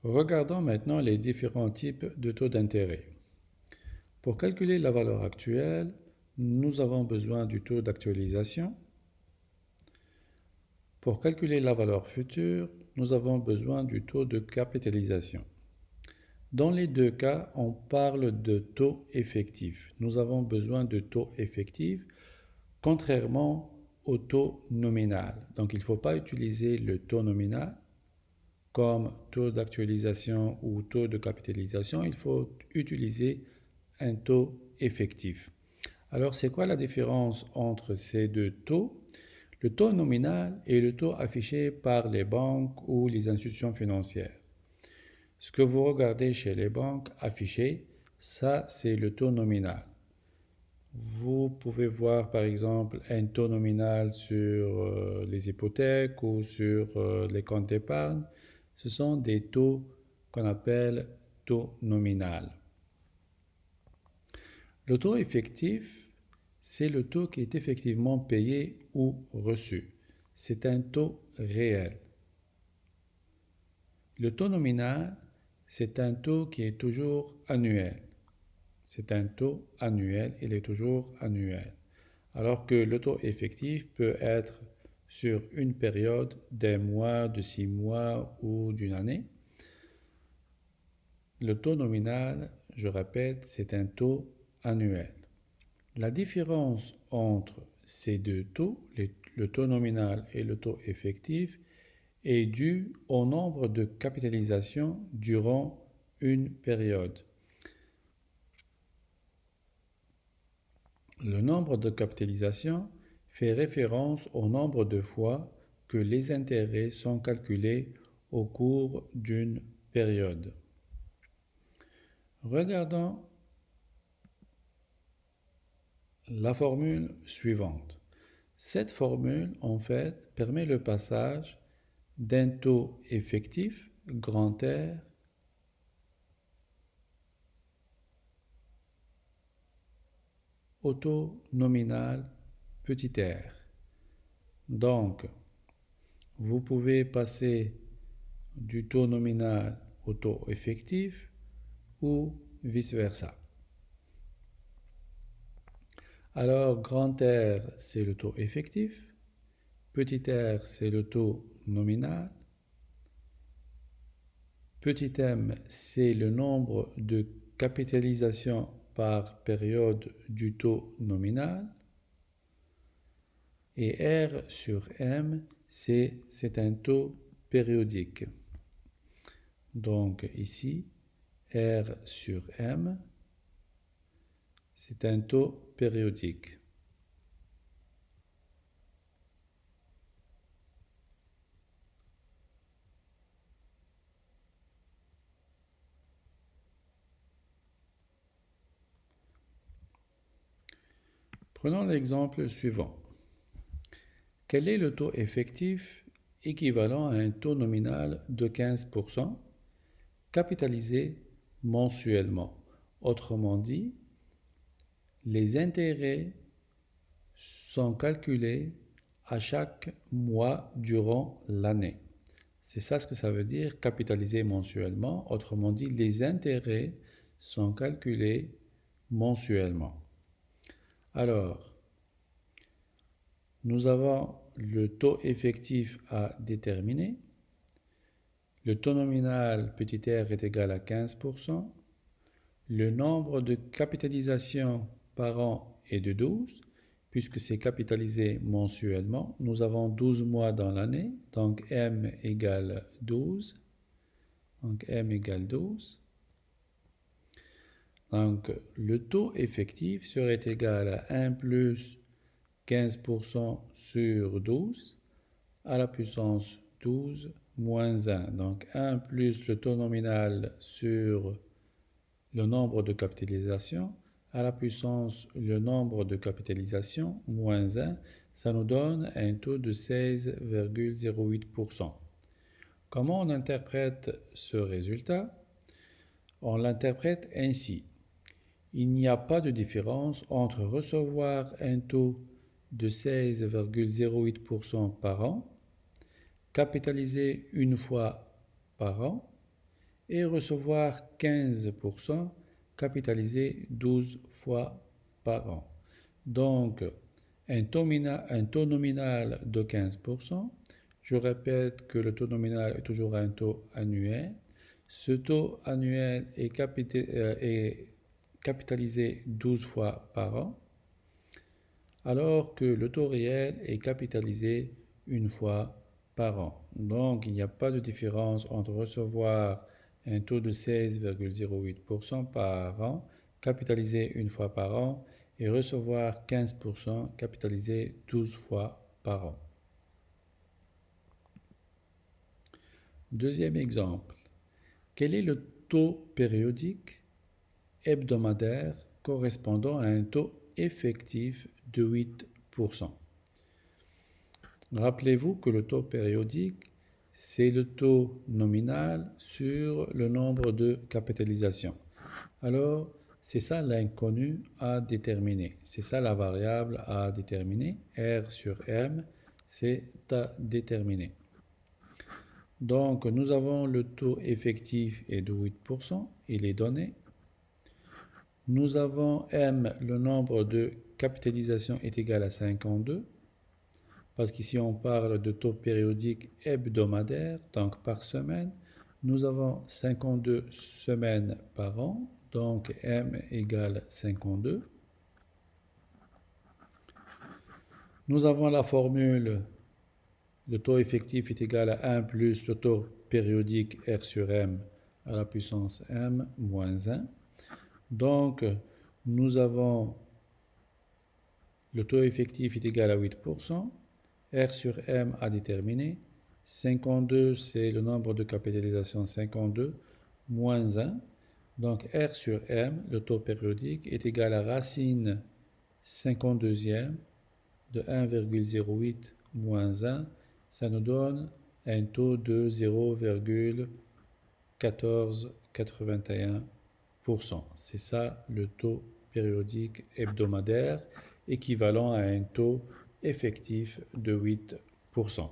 Regardons maintenant les différents types de taux d'intérêt. Pour calculer la valeur actuelle, nous avons besoin du taux d'actualisation. Pour calculer la valeur future, nous avons besoin du taux de capitalisation. Dans les deux cas, on parle de taux effectif. Nous avons besoin de taux effectif, contrairement au taux nominal. Donc, il ne faut pas utiliser le taux nominal comme taux d'actualisation ou taux de capitalisation. Il faut utiliser un taux effectif. Alors, c'est quoi la différence entre ces deux taux? Le taux nominal est le taux affiché par les banques ou les institutions financières. Ce que vous regardez chez les banques affichées, ça c'est le taux nominal. Vous pouvez voir par exemple un taux nominal sur les hypothèques ou sur les comptes d'épargne. Ce sont des taux qu'on appelle taux nominal. Le taux effectif, c'est le taux qui est effectivement payé ou reçu. C'est un taux réel. Le taux nominal, c'est un taux qui est toujours annuel. C'est un taux annuel, il est toujours annuel. Alors que le taux effectif peut être sur une période d'un mois, de 6 mois ou d'une année. Le taux nominal, je répète, c'est un taux annuel. La différence entre ces deux taux, le taux nominal et le taux effectif, est due au nombre de capitalisations durant une période. Le nombre de capitalisations fait référence au nombre de fois que les intérêts sont calculés au cours d'une période. Regardons la formule suivante. Cette formule, en fait, permet le passage d'un taux effectif, grand R, au taux nominal, petit r. Donc, vous pouvez passer du taux nominal au taux effectif ou vice-versa. Alors, grand R, c'est le taux effectif, petit r, c'est le taux nominal, petit m, c'est le nombre de capitalisations par période du taux nominal, et R sur M, c'est un taux périodique. Donc ici, R sur M, c'est un taux périodique. Prenons l'exemple suivant. Quel est le taux effectif équivalent à un taux nominal de 15% capitalisé mensuellement? Autrement dit, les intérêts sont calculés à chaque mois durant l'année. C'est ça ce que ça veut dire capitaliser mensuellement. Autrement dit, les intérêts sont calculés mensuellement. Alors, nous avons le taux effectif à déterminer. Le taux nominal petit r est égal à 15%. Le nombre de capitalisations par an est de 12, puisque c'est capitalisé mensuellement. Nous avons 12 mois dans l'année, donc M égale 12. Donc M égale 12. Donc le taux effectif serait égal à 1 plus 15% sur 12 à la puissance 12 moins 1. Donc 1 plus le taux nominal sur le nombre de capitalisations à la puissance le nombre de capitalisations moins 1, ça nous donne un taux de 16,08%. Comment on interprète ce résultat? On l'interprète ainsi. Il n'y a pas de différence entre recevoir un taux de 16,08% par an, capitalisé une fois par an, et recevoir 15% capitalisé 12 fois par an. Donc, un taux nominal de 15%. Je répète que le taux nominal est toujours un taux annuel. Ce taux annuel est capitalisé 12 fois par an, alors que le taux réel est capitalisé une fois par an. Donc, il n'y a pas de différence entre recevoir un taux de 16,08% par an, capitalisé une fois par an, et recevoir 15% capitalisé 12 fois par an. Deuxième exemple. Quel est le taux périodique hebdomadaire correspondant à un taux effectif de 8%? Rappelez-vous que le taux périodique, c'est le taux nominal sur le nombre de capitalisations. Alors, c'est ça l'inconnu à déterminer. C'est ça la variable à déterminer. R sur M, c'est à déterminer. Donc, nous avons le taux effectif est de 8%, il est donné. Nous avons M, le nombre de capitalisations est égal à 52, parce qu'ici on parle de taux périodique hebdomadaire, donc par semaine. Nous avons 52 semaines par an, donc M égale 52. Nous avons la formule, le taux effectif est égal à 1 plus le taux périodique R sur M à la puissance M moins 1. Donc, nous avons le taux effectif est égal à 8%, R sur M à déterminer. 52, c'est le nombre de capitalisation 52, moins 1. Donc, R sur M, le taux périodique, est égal à racine 52e de 1,08 moins 1. Ça nous donne un taux de 0,1481%. C'est ça le taux périodique hebdomadaire, équivalent à un taux effectif de 8%.